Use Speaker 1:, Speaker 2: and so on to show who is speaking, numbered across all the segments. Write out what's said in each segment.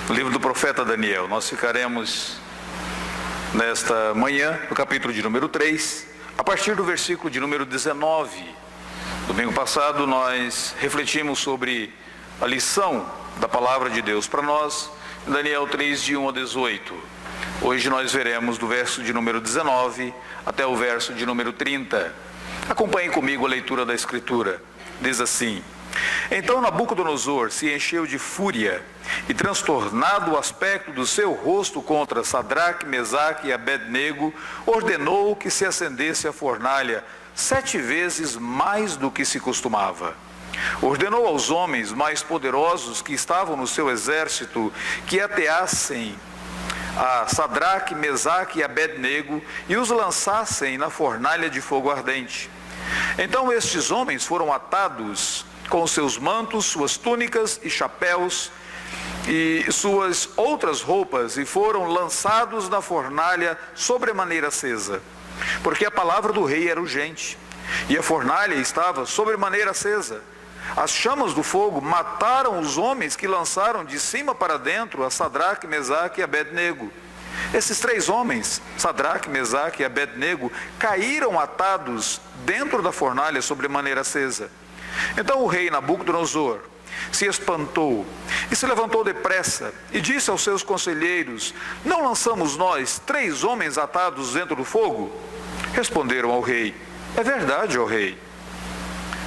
Speaker 1: Livro do profeta Daniel. Nós ficaremos nesta manhã no capítulo de número 3, a partir do versículo de número 19. Domingo passado nós refletimos sobre a lição da palavra de Deus para nós, em Daniel 3, de 1 a 18. Hoje nós veremos do verso de número 19 até o verso de número 30. Acompanhem comigo a leitura da Escritura. Diz assim: Então Nabucodonosor se encheu de fúria e, transtornado o aspecto do seu rosto contra Sadraque, Mesaque e Abednego, ordenou que se acendesse a fornalha 7 vezes mais do que se costumava. Ordenou aos homens mais poderosos que estavam no seu exército que ateassem a Sadraque, Mesaque e Abednego e os lançassem na fornalha de fogo ardente. Então estes homens foram atados com seus mantos, suas túnicas e chapéus e suas outras roupas, e foram lançados na fornalha sobremaneira acesa, porque a palavra do rei era urgente, e a fornalha estava sobremaneira acesa. As chamas do fogo mataram os homens que lançaram de cima para dentro a Sadraque, Mesaque e Abednego. Esses 3 homens, Sadraque, Mesaque e Abednego, caíram atados dentro da fornalha sobremaneira acesa. Então o rei Nabucodonosor se espantou e se levantou depressa e disse aos seus conselheiros: Não lançamos nós 3 homens atados dentro do fogo? Responderam ao rei: É verdade, ó rei.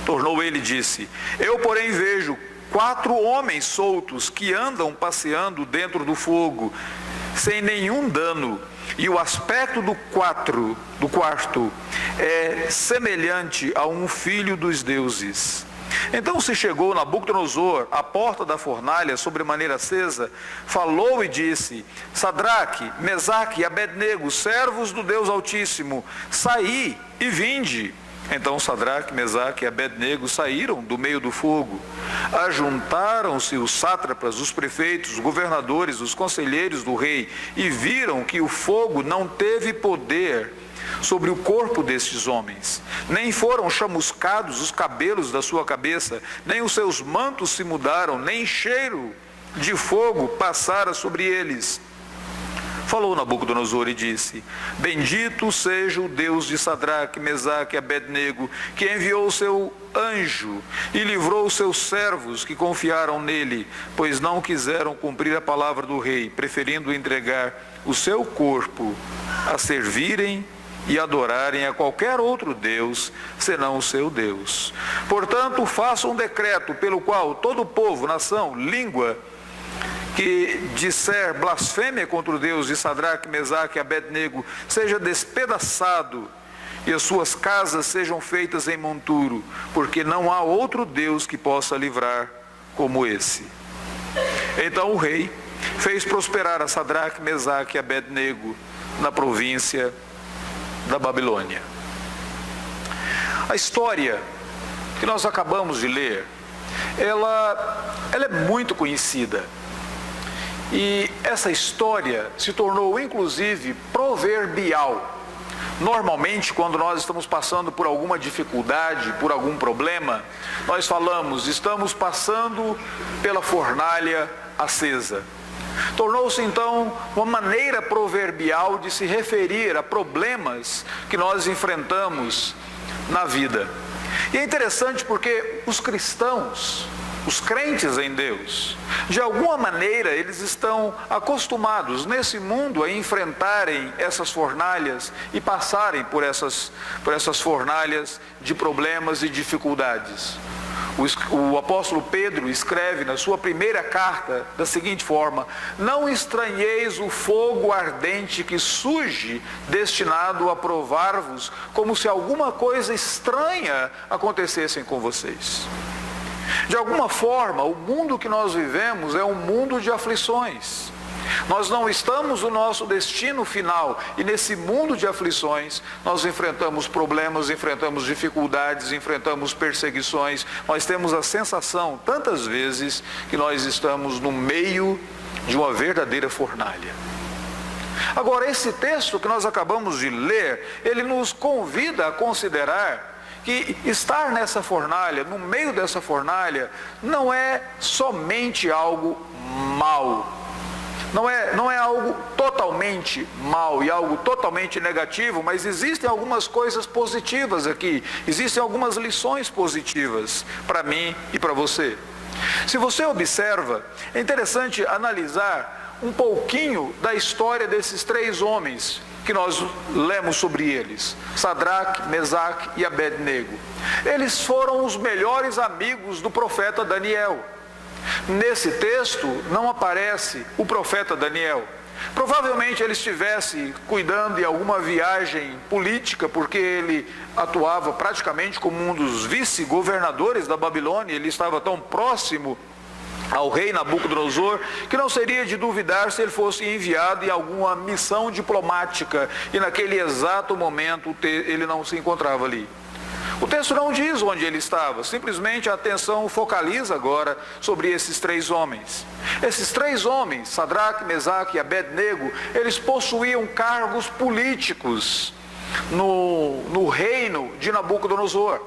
Speaker 1: Tornou ele e disse: Eu, porém, vejo 4 homens soltos que andam passeando dentro do fogo, sem nenhum dano, e o aspecto do quarto é semelhante a um filho dos deuses. Então se chegou Nabucodonosor à porta da fornalha sobremaneira acesa, falou e disse: Sadraque, Mesaque e Abednego, servos do Deus Altíssimo, saí e vinde. Então Sadraque, Mesaque e Abednego saíram do meio do fogo. Ajuntaram-se os sátrapas, os prefeitos, os governadores, os conselheiros do rei, e viram que o fogo não teve poder sobre o corpo destes homens, nem foram chamuscados os cabelos da sua cabeça, nem os seus mantos se mudaram, nem cheiro de fogo passara sobre eles. Falou Nabucodonosor e disse: Bendito seja o Deus de Sadraque, Mesaque e Abednego, que enviou o seu anjo e livrou os seus servos que confiaram nele, pois não quiseram cumprir a palavra do rei, preferindo entregar o seu corpo a servirem e adorarem a qualquer outro Deus, senão o seu Deus. Portanto, faça um decreto pelo qual todo o povo, nação, língua, que disser blasfêmia contra o Deus de Sadraque, Mesaque e Abednego, seja despedaçado, e as suas casas sejam feitas em monturo, porque não há outro Deus que possa livrar como esse. Então o rei fez prosperar a Sadraque, Mesaque e Abednego na província da Babilônia. A história que nós acabamos de ler, ela é muito conhecida. E essa história se tornou inclusive proverbial. Normalmente, quando nós estamos passando por alguma dificuldade, por algum problema, nós falamos: estamos passando pela fornalha acesa. Tornou-se então uma maneira proverbial de se referir a problemas que nós enfrentamos na vida. E é interessante porque os cristãos, os crentes em Deus, de alguma maneira eles estão acostumados nesse mundo a enfrentarem essas fornalhas e passarem por essas fornalhas de problemas e dificuldades. O apóstolo Pedro escreve na sua primeira carta da seguinte forma: Não estranheis o fogo ardente que surge, destinado a provar-vos, como se alguma coisa estranha acontecesse com vocês. De alguma forma, o mundo que nós vivemos é um mundo de aflições. Nós não estamos no nosso destino final, e nesse mundo de aflições nós enfrentamos problemas, enfrentamos dificuldades, enfrentamos perseguições. Nós temos a sensação, tantas vezes, que nós estamos no meio de uma verdadeira fornalha. Agora, esse texto que nós acabamos de ler, ele nos convida a considerar que estar nessa fornalha, no meio dessa fornalha, não é somente algo mau. Não é algo totalmente mal e algo totalmente negativo, mas existem algumas coisas positivas aqui, existem algumas lições positivas para mim e para você. Se você observa, é interessante analisar um pouquinho da história desses 3 homens que nós lemos sobre eles: Sadraque, Mesaque e Abednego. Eles foram os melhores amigos do profeta Daniel. Nesse texto não aparece o profeta Daniel. Provavelmente ele estivesse cuidando de alguma viagem política, porque ele atuava praticamente como um dos vice-governadores da Babilônia. Ele estava tão próximo ao rei Nabucodonosor que não seria de duvidar se ele fosse enviado em alguma missão diplomática, e naquele exato momento ele não se encontrava ali. O texto não diz onde ele estava, simplesmente a atenção focaliza agora sobre esses 3 homens. Esses 3 homens, Sadraque, Mesaque e Abednego, eles possuíam cargos políticos no reino de Nabucodonosor.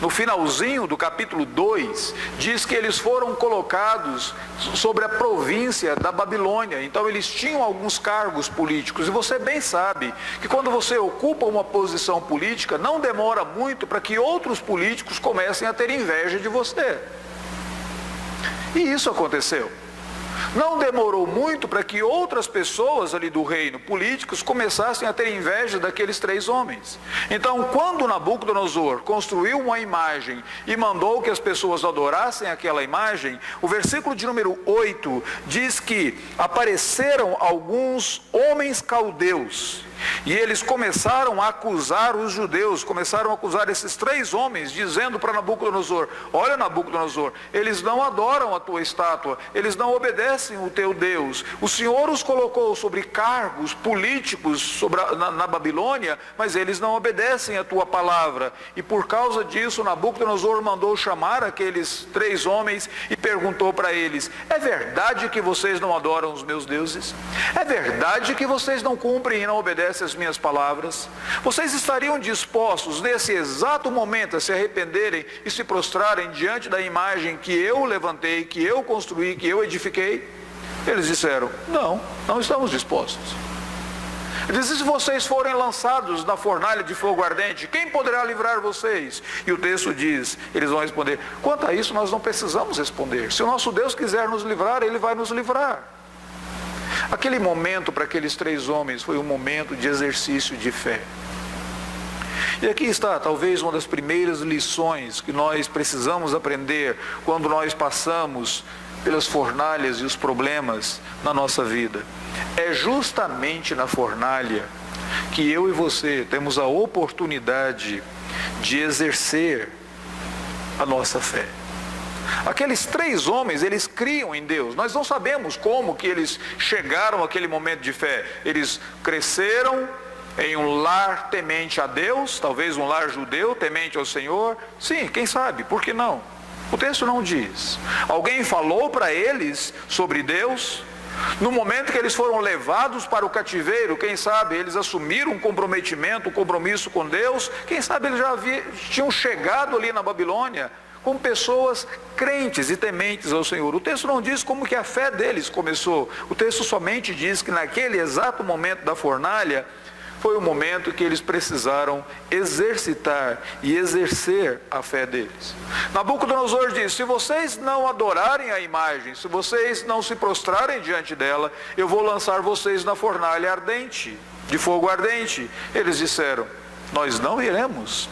Speaker 1: No finalzinho do capítulo 2, diz que eles foram colocados sobre a província da Babilônia. Então eles tinham alguns cargos políticos. E você bem sabe que quando você ocupa uma posição política, não demora muito para que outros políticos comecem a ter inveja de você. E isso aconteceu. Não demorou muito para que outras pessoas ali do reino, políticos, começassem a ter inveja daqueles 3 homens. Então, quando Nabucodonosor construiu uma imagem e mandou que as pessoas adorassem aquela imagem, o versículo de número 8 diz que apareceram alguns homens caldeus. E eles começaram a acusar os judeus, começaram a acusar esses 3 homens, dizendo para Nabucodonosor: olha, Nabucodonosor, eles não adoram a tua estátua, eles não obedecem o teu Deus. O Senhor os colocou sobre cargos políticos na Babilônia, mas eles não obedecem a tua palavra. E por causa disso, Nabucodonosor mandou chamar aqueles 3 homens e perguntou para eles: é verdade que vocês não adoram os meus deuses? É verdade que vocês não cumprem e não obedecem as minhas palavras? Vocês estariam dispostos nesse exato momento a se arrependerem e se prostrarem diante da imagem que eu levantei, que eu construí, que eu edifiquei? Eles disseram: não estamos dispostos. Ele disse: se vocês forem lançados na fornalha de fogo ardente, quem poderá livrar vocês? E o texto diz, eles vão responder: quanto a isso nós não precisamos responder. Se o nosso Deus quiser nos livrar, Ele vai nos livrar. Aquele momento para aqueles 3 homens foi um momento de exercício de fé. E aqui está talvez uma das primeiras lições que nós precisamos aprender quando nós passamos pelas fornalhas e os problemas na nossa vida. É justamente na fornalha que eu e você temos a oportunidade de exercer a nossa fé. Aqueles 3 homens, eles criam em Deus. Nós não sabemos como que eles chegaram àquele momento de fé. Eles cresceram em um lar temente a Deus, talvez um lar judeu temente ao Senhor. Sim, quem sabe, por que não? O texto não diz. Alguém falou para eles sobre Deus. No momento que eles foram levados para o cativeiro, quem sabe eles assumiram um comprometimento, um compromisso com Deus. Quem sabe eles já tinham chegado ali na Babilônia como pessoas crentes e tementes ao Senhor. O texto não diz como que a fé deles começou. O texto somente diz que naquele exato momento da fornalha, foi o momento que eles precisaram exercitar e exercer a fé deles. Nabucodonosor diz: se vocês não adorarem a imagem, se vocês não se prostrarem diante dela, eu vou lançar vocês na fornalha ardente, de fogo ardente. Eles disseram: nós não iremos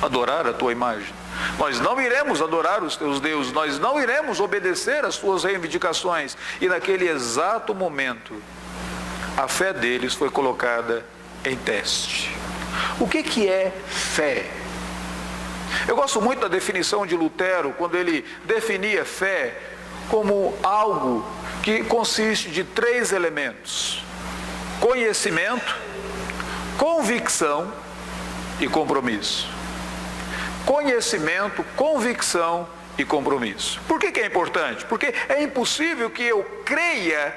Speaker 1: adorar a tua imagem. Nós não iremos adorar os teus deuses, nós não iremos obedecer às tuas reivindicações. E naquele exato momento, a fé deles foi colocada em teste. O que é fé? Eu gosto muito da definição de Lutero, quando ele definia fé como algo que consiste de 3 elementos: conhecimento, convicção e compromisso. Conhecimento, convicção e compromisso. Por que é importante? Porque é impossível que eu creia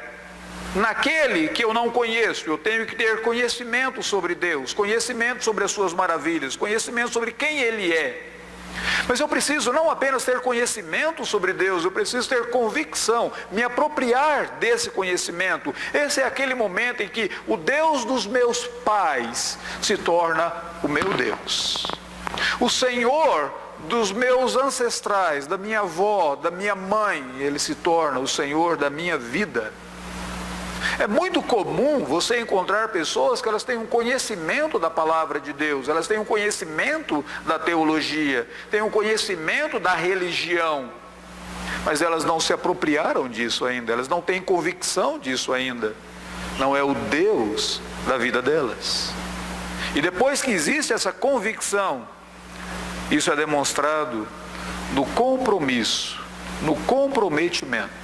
Speaker 1: naquele que eu não conheço. Eu tenho que ter conhecimento sobre Deus, conhecimento sobre as suas maravilhas, conhecimento sobre quem Ele é. Mas eu preciso não apenas ter conhecimento sobre Deus, eu preciso ter convicção, me apropriar desse conhecimento. Esse é aquele momento em que o Deus dos meus pais se torna o meu Deus. O Senhor dos meus ancestrais, da minha avó, da minha mãe, Ele se torna o Senhor da minha vida. É muito comum você encontrar pessoas que elas têm um conhecimento da palavra de Deus, elas têm um conhecimento da teologia, têm um conhecimento da religião, mas elas não se apropriaram disso ainda, elas não têm convicção disso ainda. Não é o Deus da vida delas. E depois que existe essa convicção, isso é demonstrado no compromisso, no comprometimento.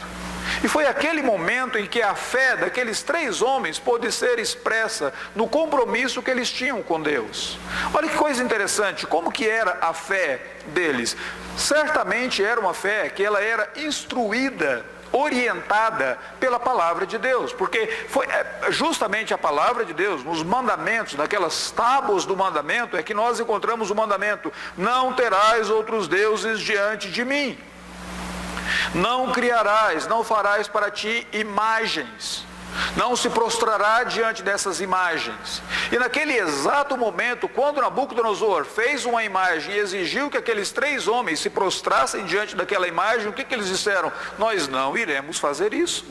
Speaker 1: E foi aquele momento em que a fé daqueles 3 homens pôde ser expressa no compromisso que eles tinham com Deus. Olha que coisa interessante, como que era a fé deles? Certamente era uma fé que ela era instruída, orientada pela palavra de Deus, porque foi justamente a palavra de Deus, nos mandamentos, naquelas tábuas do mandamento, é que nós encontramos o mandamento: não terás outros deuses diante de mim. Não criarás, não farás para ti imagens, não se prostrará diante dessas imagens. E naquele exato momento, quando Nabucodonosor fez uma imagem e exigiu que aqueles 3 homens se prostrassem diante daquela imagem, o que eles disseram? Nós não iremos fazer isso.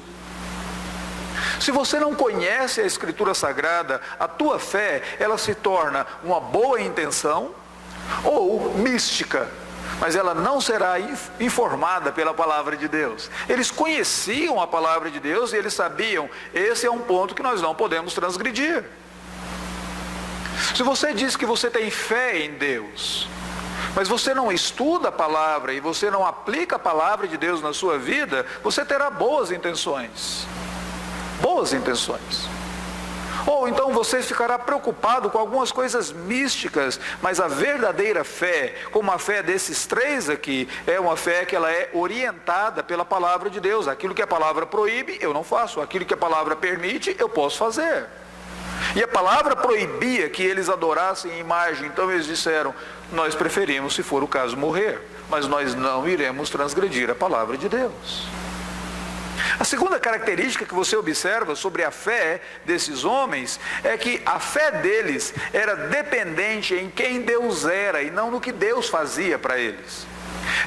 Speaker 1: Se você não conhece a Escritura Sagrada, a tua fé, ela se torna uma boa intenção ou mística, mas ela não será informada pela palavra de Deus. Eles conheciam a palavra de Deus e eles sabiam, esse é um ponto que nós não podemos transgredir. Se você diz que você tem fé em Deus, mas você não estuda a palavra e você não aplica a palavra de Deus na sua vida, você terá boas intenções. Boas intenções. Ou então você ficará preocupado com algumas coisas místicas, mas a verdadeira fé, como a fé desses 3 aqui, é uma fé que ela é orientada pela palavra de Deus. Aquilo que a palavra proíbe, eu não faço. Aquilo que a palavra permite, eu posso fazer. E a palavra proibia que eles adorassem imagem, então eles disseram: nós preferimos, se for o caso, morrer, mas nós não iremos transgredir a palavra de Deus. A segunda característica que você observa sobre a fé desses homens é que a fé deles era dependente em quem Deus era e não no que Deus fazia para eles.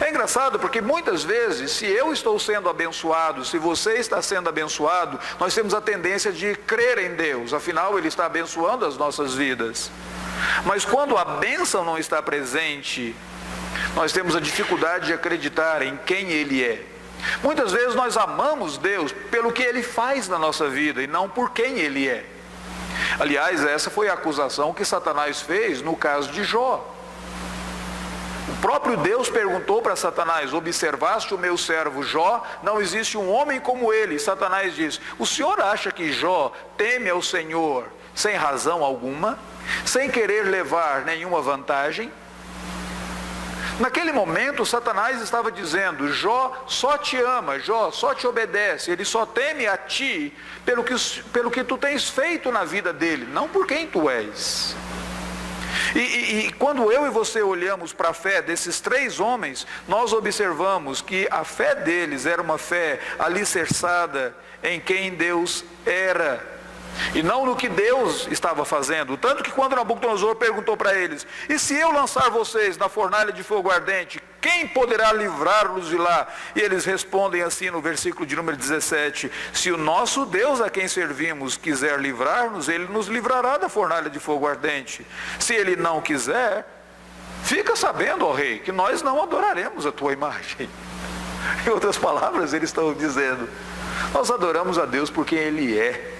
Speaker 1: É engraçado porque muitas vezes, se eu estou sendo abençoado, se você está sendo abençoado, nós temos a tendência de crer em Deus, afinal Ele está abençoando as nossas vidas. Mas quando a bênção não está presente, nós temos a dificuldade de acreditar em quem Ele é. Muitas vezes nós amamos Deus pelo que Ele faz na nossa vida e não por quem Ele é. Aliás, essa foi a acusação que Satanás fez no caso de Jó. O próprio Deus perguntou para Satanás: observaste o meu servo Jó? Não existe um homem como ele. E Satanás diz: o senhor acha que Jó teme ao Senhor sem razão alguma? Sem querer levar nenhuma vantagem? Naquele momento, Satanás estava dizendo: Jó só te ama, Jó só te obedece, ele só teme a ti pelo que tu tens feito na vida dele, não por quem tu és. E quando eu e você olhamos para a fé desses 3 homens, nós observamos que a fé deles era uma fé alicerçada em quem Deus era, e não no que Deus estava fazendo. Tanto que quando Nabucodonosor perguntou para eles: e se eu lançar vocês na fornalha de fogo ardente, quem poderá livrar-los de lá? E eles respondem assim no versículo de número 17: se o nosso Deus a quem servimos quiser livrar-nos, Ele nos livrará da fornalha de fogo ardente. Se Ele não quiser, fica sabendo, ó rei, que nós não adoraremos a tua imagem. Em outras palavras, eles estão dizendo: nós adoramos a Deus por quem Ele é.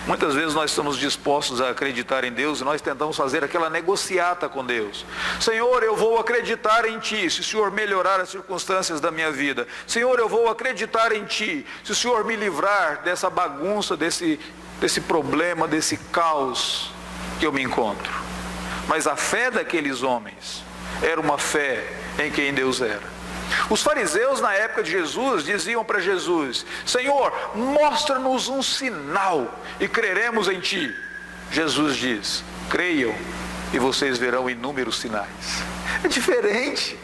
Speaker 1: Muitas vezes nós estamos dispostos a acreditar em Deus e nós tentamos fazer aquela negociata com Deus. Senhor, eu vou acreditar em Ti se o Senhor melhorar as circunstâncias da minha vida. Senhor, eu vou acreditar em Ti se o Senhor me livrar dessa bagunça, desse problema, desse caos que eu me encontro. Mas a fé daqueles homens era uma fé em quem Deus era. Os fariseus na época de Jesus diziam para Jesus: Senhor, mostra-nos um sinal e creremos em Ti. Jesus diz: creiam e vocês verão inúmeros sinais. É diferente.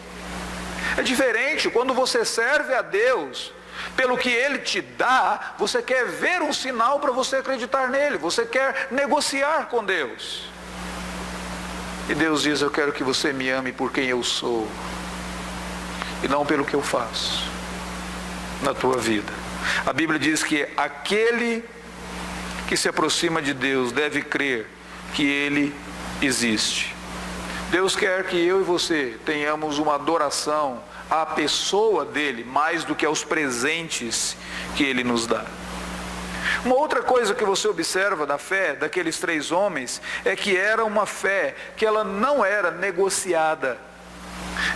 Speaker 1: É diferente. Quando você serve a Deus, pelo que Ele te dá, você quer ver um sinal para você acreditar nele. Você quer negociar com Deus. E Deus diz: eu quero que você me ame por quem eu sou, e não pelo que eu faço na tua vida. A Bíblia diz que aquele que se aproxima de Deus deve crer que Ele existe. Deus quer que eu e você tenhamos uma adoração à pessoa dEle, mais do que aos presentes que Ele nos dá. Uma outra coisa que você observa da fé daqueles 3 homens é que era uma fé que ela não era negociada.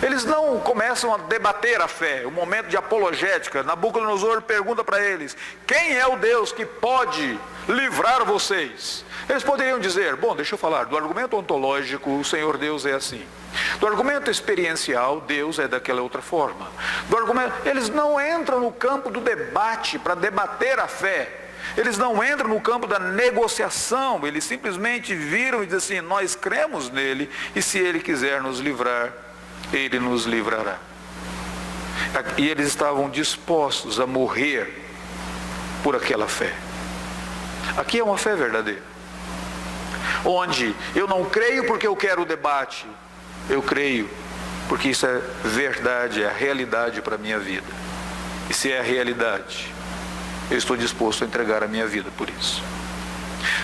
Speaker 1: Eles não começam a debater a fé, o momento de apologética. Nabucodonosor pergunta para eles: quem é o Deus que pode livrar vocês? Eles poderiam dizer: bom, deixa eu falar, do argumento ontológico, o Senhor Deus é assim. Do argumento experiencial, Deus é daquela outra forma. Do argumento, eles não entram no campo do debate para debater a fé. Eles não entram no campo da negociação. Eles simplesmente viram e dizem assim: nós cremos nele, e se ele quiser nos livrar, ele nos livrará. E eles estavam dispostos a morrer por aquela fé. Aqui é uma fé verdadeira, onde eu não creio porque eu quero o debate, eu creio porque isso é verdade, é a realidade para a minha vida. E se é a realidade, eu estou disposto a entregar a minha vida por isso.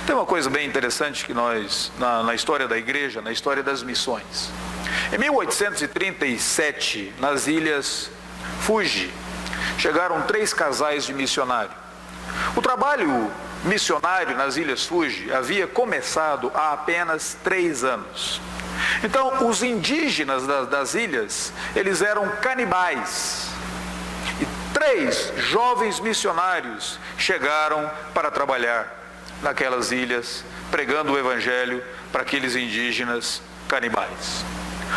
Speaker 1: Tem uma coisa bem interessante que nós, na história da igreja, na história das missões. Em 1837, nas ilhas Fuji, chegaram 3 casais de missionário. O trabalho missionário nas ilhas Fuji havia começado há apenas 3 anos. Então, os indígenas das ilhas, eles eram canibais. E 3 jovens missionários chegaram para trabalhar naquelas ilhas, pregando o evangelho para aqueles indígenas canibais.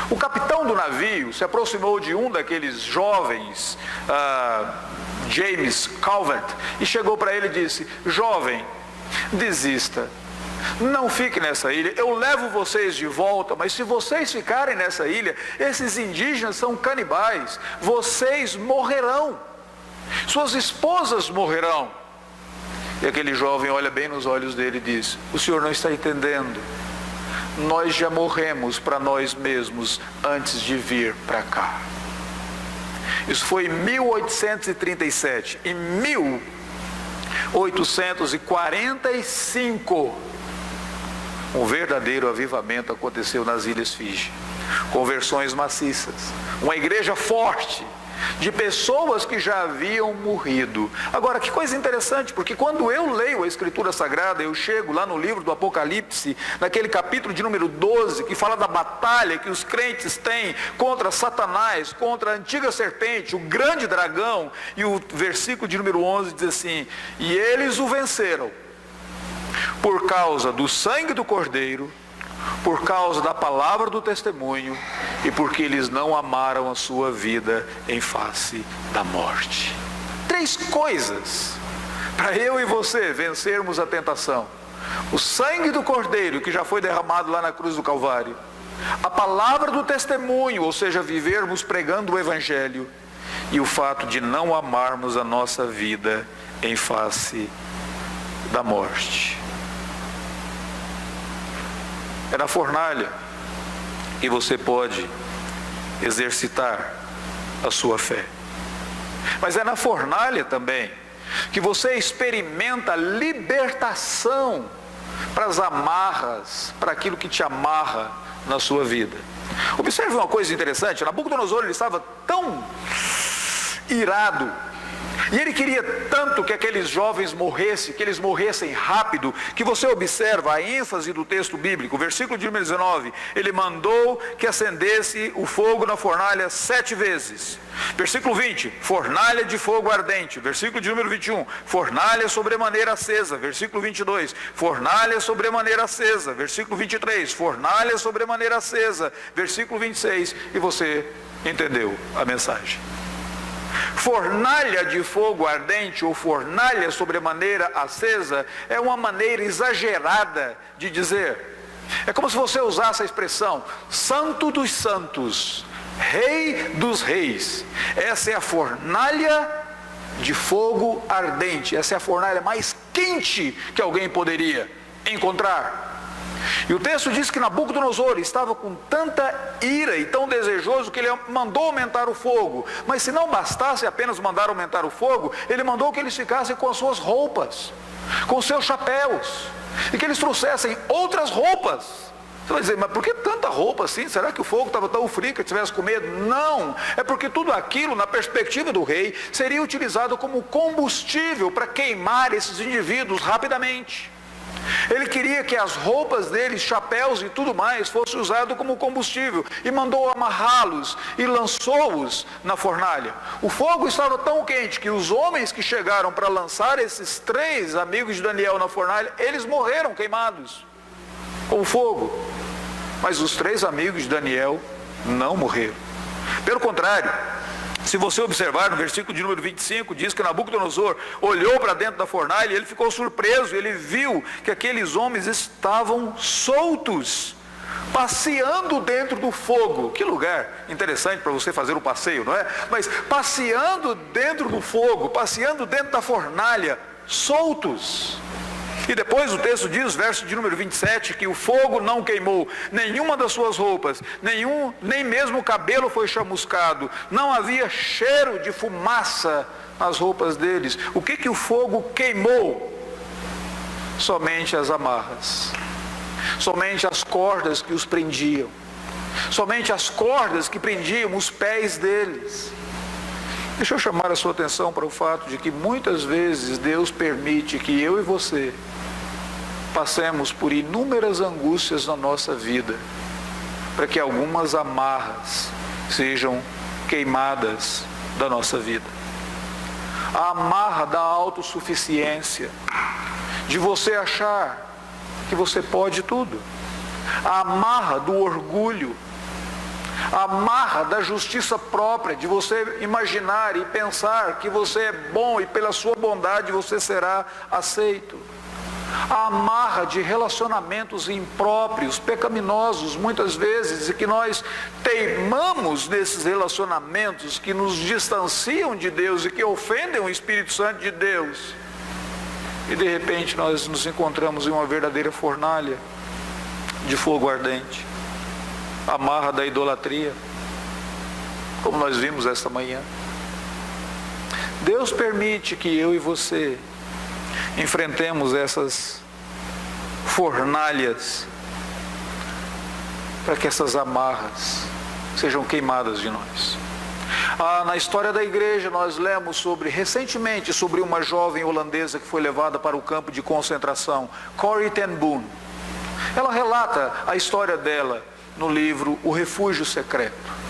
Speaker 1: O capitão do navio se aproximou de um daqueles jovens, James Calvert, e chegou para ele e disse: jovem, desista, não fique nessa ilha, eu levo vocês de volta, mas se vocês ficarem nessa ilha, esses indígenas são canibais, vocês morrerão, suas esposas morrerão. E aquele jovem olha bem nos olhos dele e diz: o senhor não está entendendo, nós já morremos para nós mesmos antes de vir para cá. Isso foi em 1837. Em 1845, um verdadeiro avivamento aconteceu nas Ilhas Fiji. Conversões maciças, uma igreja forte, de pessoas que já haviam morrido. Agora, que coisa interessante, porque quando eu leio a Escritura Sagrada, eu chego lá no livro do Apocalipse, naquele capítulo de número 12, que fala da batalha que os crentes têm contra Satanás, contra a antiga serpente, o grande dragão, e o versículo de número 11 diz assim: e eles o venceram, por causa do sangue do Cordeiro, por causa da palavra do testemunho, e porque eles não amaram a sua vida em face da morte. 3 coisas para eu e você vencermos a tentação: o sangue do Cordeiro, que já foi derramado lá na cruz do Calvário, a palavra do testemunho, ou seja, vivermos pregando o evangelho, e o fato de não amarmos a nossa vida em face da morte. É na fornalha que você pode exercitar a sua fé. Mas é na fornalha também que você experimenta libertação para as amarras, para aquilo que te amarra na sua vida. Observe uma coisa interessante: Nabucodonosor, ele estava tão irado, e ele queria tanto que aqueles jovens morressem, que eles morressem rápido, que você observa a ênfase do texto bíblico. Versículo de número 19, ele mandou que acendesse o fogo na fornalha 7 vezes. Versículo 20, fornalha de fogo ardente. Versículo de número 21, fornalha sobremaneira acesa. Versículo 22, fornalha sobremaneira acesa. Versículo 23, fornalha sobremaneira acesa. Versículo 26, e você entendeu a mensagem. Fornalha de fogo ardente ou fornalha sobremaneira acesa é uma maneira exagerada de dizer: É como se você usasse a expressão Santo dos Santos, Rei dos Reis. Essa é a fornalha de fogo ardente. Essa é a fornalha mais quente que alguém poderia encontrar. E o texto diz que Nabucodonosor estava com tanta ira e tão desejoso que ele mandou aumentar o fogo. Mas se não bastasse apenas mandar aumentar o fogo, ele mandou que eles ficassem com as suas roupas, com os seus chapéus, e que eles trouxessem outras roupas. Você vai dizer, mas por que tanta roupa assim? Será que o fogo estava tão frio que ele tivesse com medo? Não, é porque tudo aquilo, na perspectiva do rei, seria utilizado como combustível para queimar esses indivíduos rapidamente. Ele queria que as roupas deles, chapéus e tudo mais, fosse usado como combustível, e mandou amarrá-los e lançou-os na fornalha. O fogo estava tão quente que os homens que chegaram para lançar esses 3 amigos de Daniel na fornalha, eles morreram queimados com o fogo. Mas os 3 amigos de Daniel não morreram. Pelo contrário, se você observar no versículo de número 25, diz que Nabucodonosor olhou para dentro da fornalha e ele ficou surpreso. Ele viu que aqueles homens estavam soltos, passeando dentro do fogo. Que lugar interessante para você fazer um passeio, não é? Mas passeando dentro do fogo, passeando dentro da fornalha, soltos. E depois o texto diz, verso de número 27, que o fogo não queimou nenhuma das suas roupas, nem mesmo o cabelo foi chamuscado, não havia cheiro de fumaça nas roupas deles. O que o fogo queimou? Somente as amarras, somente as cordas que os prendiam, somente as cordas que prendiam os pés deles. Deixa eu chamar a sua atenção para o fato de que muitas vezes Deus permite que eu e você passemos por inúmeras angústias na nossa vida, para que algumas amarras sejam queimadas da nossa vida. A amarra da autossuficiência, de você achar que você pode tudo. A amarra do orgulho, a amarra da justiça própria, de você imaginar e pensar que você é bom e pela sua bondade você será aceito. A amarra de relacionamentos impróprios, pecaminosos muitas vezes, e que nós teimamos nesses relacionamentos que nos distanciam de Deus e que ofendem o Espírito Santo de Deus. E de repente nós nos encontramos em uma verdadeira fornalha de fogo ardente. A amarra da idolatria, como nós vimos esta manhã. Deus permite que eu e você enfrentemos essas fornalhas para que essas amarras sejam queimadas de nós. Na história da igreja nós lemos recentemente sobre uma jovem holandesa que foi levada para o campo de concentração, Corrie ten Boom. Ela relata a história dela no livro O Refúgio Secreto.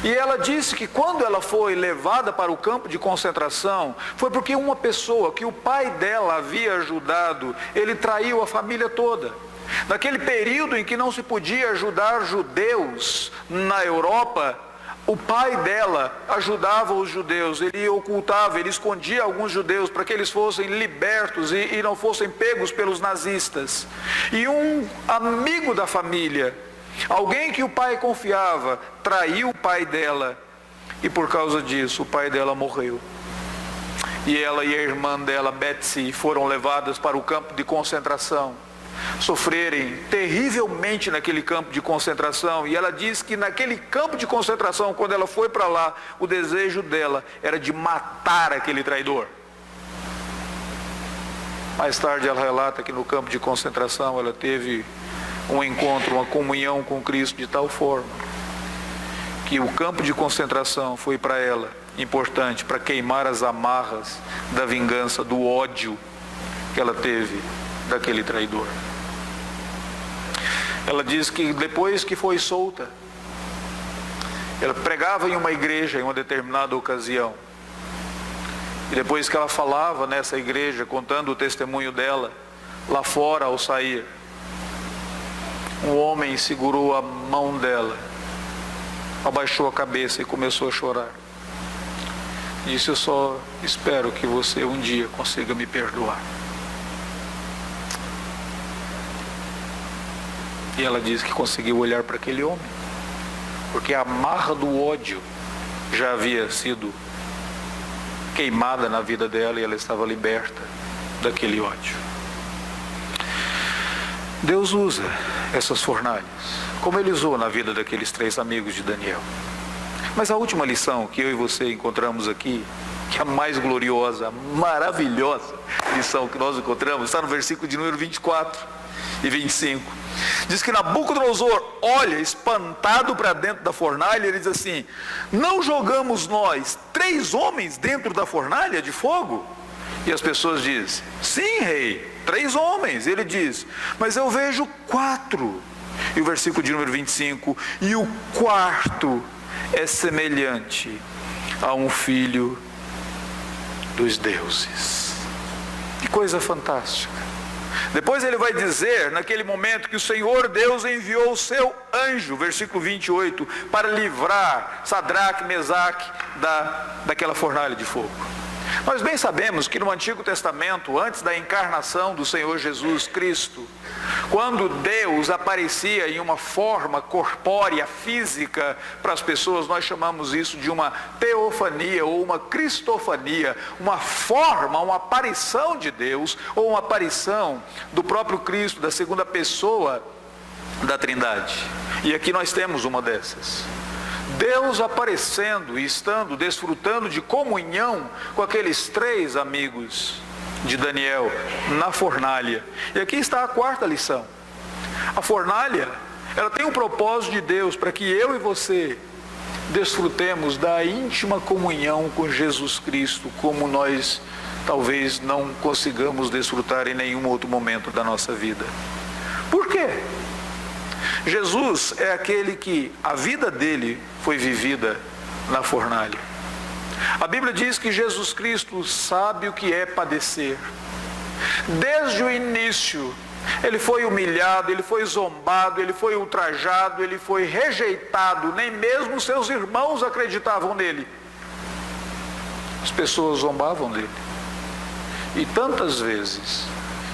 Speaker 1: E ela disse que quando ela foi levada para o campo de concentração, foi porque uma pessoa que o pai dela havia ajudado, ele traiu a família toda. Naquele período em que não se podia ajudar judeus na Europa, o pai dela ajudava os judeus, ele ocultava, ele escondia alguns judeus para que eles fossem libertos e não fossem pegos pelos nazistas. E um amigo da família, alguém que o pai confiava, traiu o pai dela, e por causa disso o pai dela morreu. E ela e a irmã dela, Betsy, foram levadas para o campo de concentração, sofrerem terrivelmente naquele campo de concentração. E ela diz que naquele campo de concentração, quando ela foi para lá, o desejo dela era de matar aquele traidor. Mais tarde ela relata que no campo de concentração ela teve um encontro, uma comunhão com Cristo de tal forma que o campo de concentração foi para ela importante para queimar as amarras da vingança, do ódio que ela teve daquele traidor. Ela diz que depois que foi solta, ela pregava em uma igreja em uma determinada ocasião, e depois que ela falava nessa igreja, contando o testemunho dela, lá fora ao sair, um homem segurou a mão dela, abaixou a cabeça e começou a chorar. Disse: eu só espero que você um dia consiga me perdoar. E ela diz que conseguiu olhar para aquele homem, porque a amarra do ódio já havia sido queimada na vida dela e ela estava liberta daquele ódio. Deus usa essas fornalhas, como Ele usou na vida daqueles 3 amigos de Daniel. Mas a última lição que eu e você encontramos aqui, que é a mais gloriosa, maravilhosa lição que nós encontramos, está no versículo de número 24 e 25. Diz que Nabucodonosor olha espantado para dentro da fornalha e ele diz assim: não jogamos nós 3 homens dentro da fornalha de fogo? E as pessoas dizem: sim, rei, 3 homens. Ele diz: mas eu vejo 4. E o versículo de número 25: e o 4º é semelhante a um filho dos deuses. Que coisa fantástica. Depois ele vai dizer, naquele momento, que o Senhor Deus enviou o seu anjo, versículo 28, para livrar Sadraque, Mesaque daquela fornalha de fogo. Nós bem sabemos que no Antigo Testamento, antes da encarnação do Senhor Jesus Cristo, quando Deus aparecia em uma forma corpórea, física, para as pessoas, nós chamamos isso de uma teofania ou uma cristofania, uma forma, uma aparição de Deus, ou uma aparição do próprio Cristo, da segunda pessoa da Trindade. E aqui nós temos uma dessas. Deus aparecendo e estando, desfrutando de comunhão com aqueles 3 amigos de Daniel na fornalha. E aqui está a 4ª lição. A fornalha, ela tem um propósito de Deus para que eu e você desfrutemos da íntima comunhão com Jesus Cristo, como nós talvez não consigamos desfrutar em nenhum outro momento da nossa vida. Por quê? Jesus é aquele que a vida dele foi vivida na fornalha. A Bíblia diz que Jesus Cristo sabe o que é padecer. Desde o início, ele foi humilhado, ele foi zombado, ele foi ultrajado, ele foi rejeitado. Nem mesmo seus irmãos acreditavam nele. As pessoas zombavam dele. E tantas vezes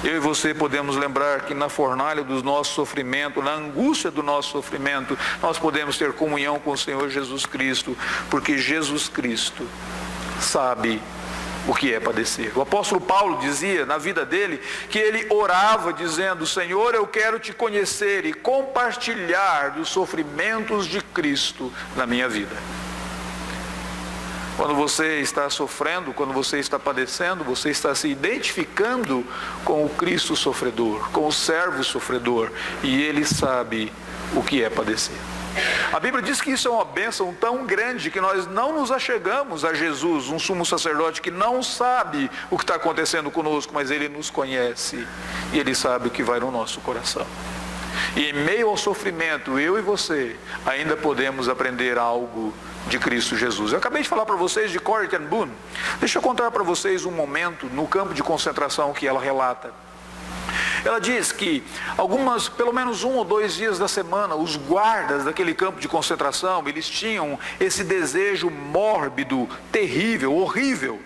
Speaker 1: eu e você podemos lembrar que na fornalha do nosso sofrimento, na angústia do nosso sofrimento, nós podemos ter comunhão com o Senhor Jesus Cristo, porque Jesus Cristo sabe o que é padecer. O apóstolo Paulo dizia na vida dele que ele orava dizendo: Senhor, eu quero te conhecer e compartilhar dos sofrimentos de Cristo na minha vida. Quando você está sofrendo, quando você está padecendo, você está se identificando com o Cristo sofredor, com o servo sofredor, e ele sabe o que é padecer. A Bíblia diz que isso é uma bênção tão grande que nós não nos achegamos a Jesus, um sumo sacerdote que não sabe o que está acontecendo conosco, mas ele nos conhece e ele sabe o que vai no nosso coração. E em meio ao sofrimento, eu e você ainda podemos aprender algo de Cristo Jesus. Eu acabei de falar para vocês de Corrie ten Boom. Deixa eu contar para vocês um momento no campo de concentração que ela relata. Ela diz que pelo menos 1 ou 2 dias da semana, os guardas daquele campo de concentração, eles tinham esse desejo mórbido, terrível, horrível,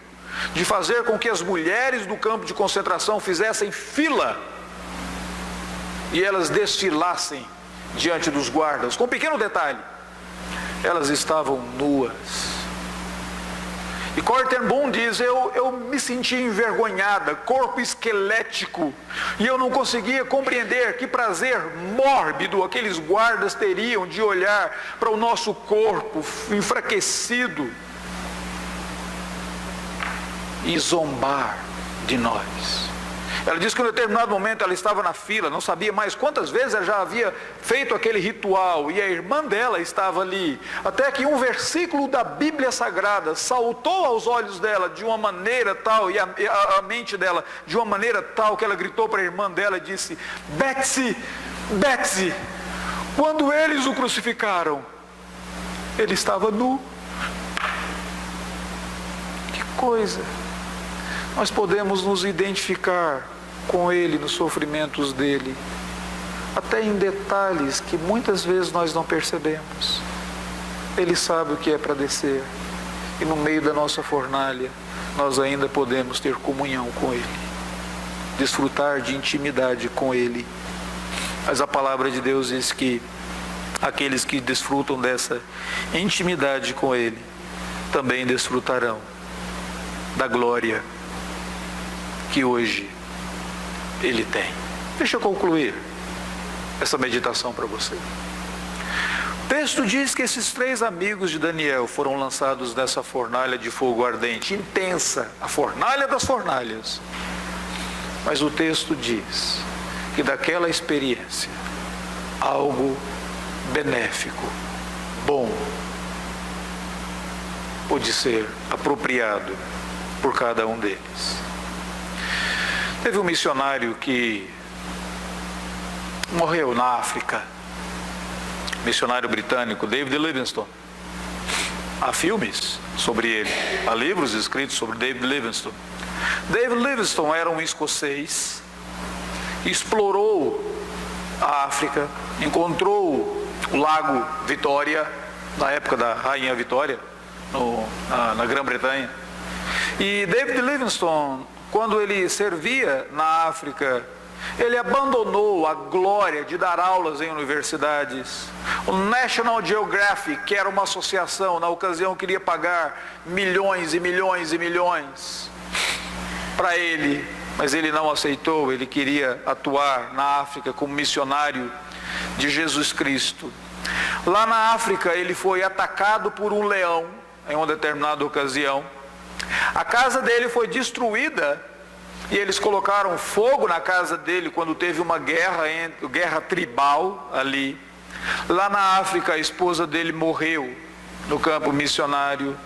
Speaker 1: de fazer com que as mulheres do campo de concentração fizessem fila e elas desfilassem diante dos guardas. Com um pequeno detalhe: elas estavam nuas. E Corrie ten Boom diz: eu me sentia envergonhada, corpo esquelético, e eu não conseguia compreender que prazer mórbido aqueles guardas teriam de olhar para o nosso corpo enfraquecido e zombar de nós. Ela diz que em um determinado momento ela estava na fila, não sabia mais quantas vezes ela já havia feito aquele ritual, e a irmã dela estava ali, até que um versículo da Bíblia Sagrada saltou aos olhos dela de uma maneira tal, e a mente dela de uma maneira tal, que ela gritou para a irmã dela e disse: Betsy, Betsy, quando eles o crucificaram, ele estava nu. Que coisa! Nós podemos nos identificar com ele nos sofrimentos dele, até em detalhes que muitas vezes nós não percebemos. Ele sabe o que é padecer, e no meio da nossa fornalha nós ainda podemos ter comunhão com ele, desfrutar de intimidade com ele. Mas a palavra de Deus diz que aqueles que desfrutam dessa intimidade com Ele também desfrutarão da glória que hoje Ele tem. Deixa eu concluir essa meditação para você. O texto diz que esses 3 amigos de Daniel foram lançados nessa fornalha de fogo ardente, intensa, a fornalha das fornalhas. Mas o texto diz que daquela experiência, algo benéfico, bom, pôde ser apropriado por cada um deles. Teve um missionário que morreu na África, missionário britânico, David Livingstone. Há filmes sobre ele, há livros escritos sobre David Livingstone. David Livingstone era um escocês, explorou a África, encontrou o Lago Vitória, na época da Rainha Vitória, na Grã-Bretanha. E David Livingstone, quando ele servia na África, ele abandonou a glória de dar aulas em universidades. O National Geographic, que era uma associação, na ocasião queria pagar milhões e milhões e milhões para ele, mas ele não aceitou. Ele queria atuar na África como missionário de Jesus Cristo. Lá na África ele foi atacado por um leão em uma determinada ocasião. A casa dele foi destruída e eles colocaram fogo na casa dele quando teve uma guerra tribal ali. Lá na África a esposa dele morreu no campo missionário.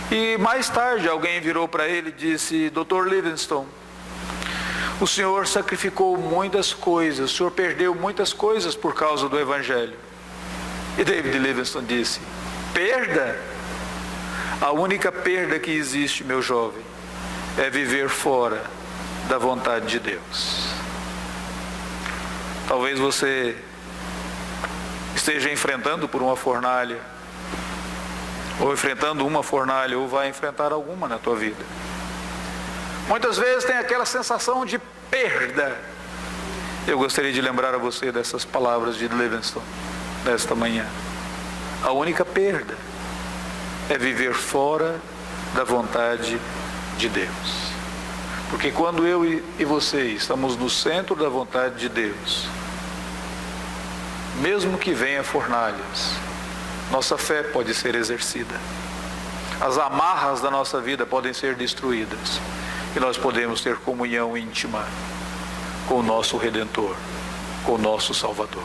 Speaker 1: E mais tarde alguém virou para ele e disse: Dr. Livingstone, o senhor sacrificou muitas coisas, o senhor perdeu muitas coisas por causa do Evangelho. E David Livingstone disse: perda? A única perda que existe, meu jovem, é viver fora da vontade de Deus. Talvez você esteja enfrentando por uma fornalha, ou enfrentando uma fornalha, ou vai enfrentar alguma na tua vida. Muitas vezes tem aquela sensação de perda. Eu gostaria de lembrar a você dessas palavras de Livingstone nesta manhã. A única perda é viver fora da vontade de Deus. Porque quando eu e você estamos no centro da vontade de Deus, mesmo que venha fornalhas, nossa fé pode ser exercida. As amarras da nossa vida podem ser destruídas. E nós podemos ter comunhão íntima com o nosso Redentor, com o nosso Salvador.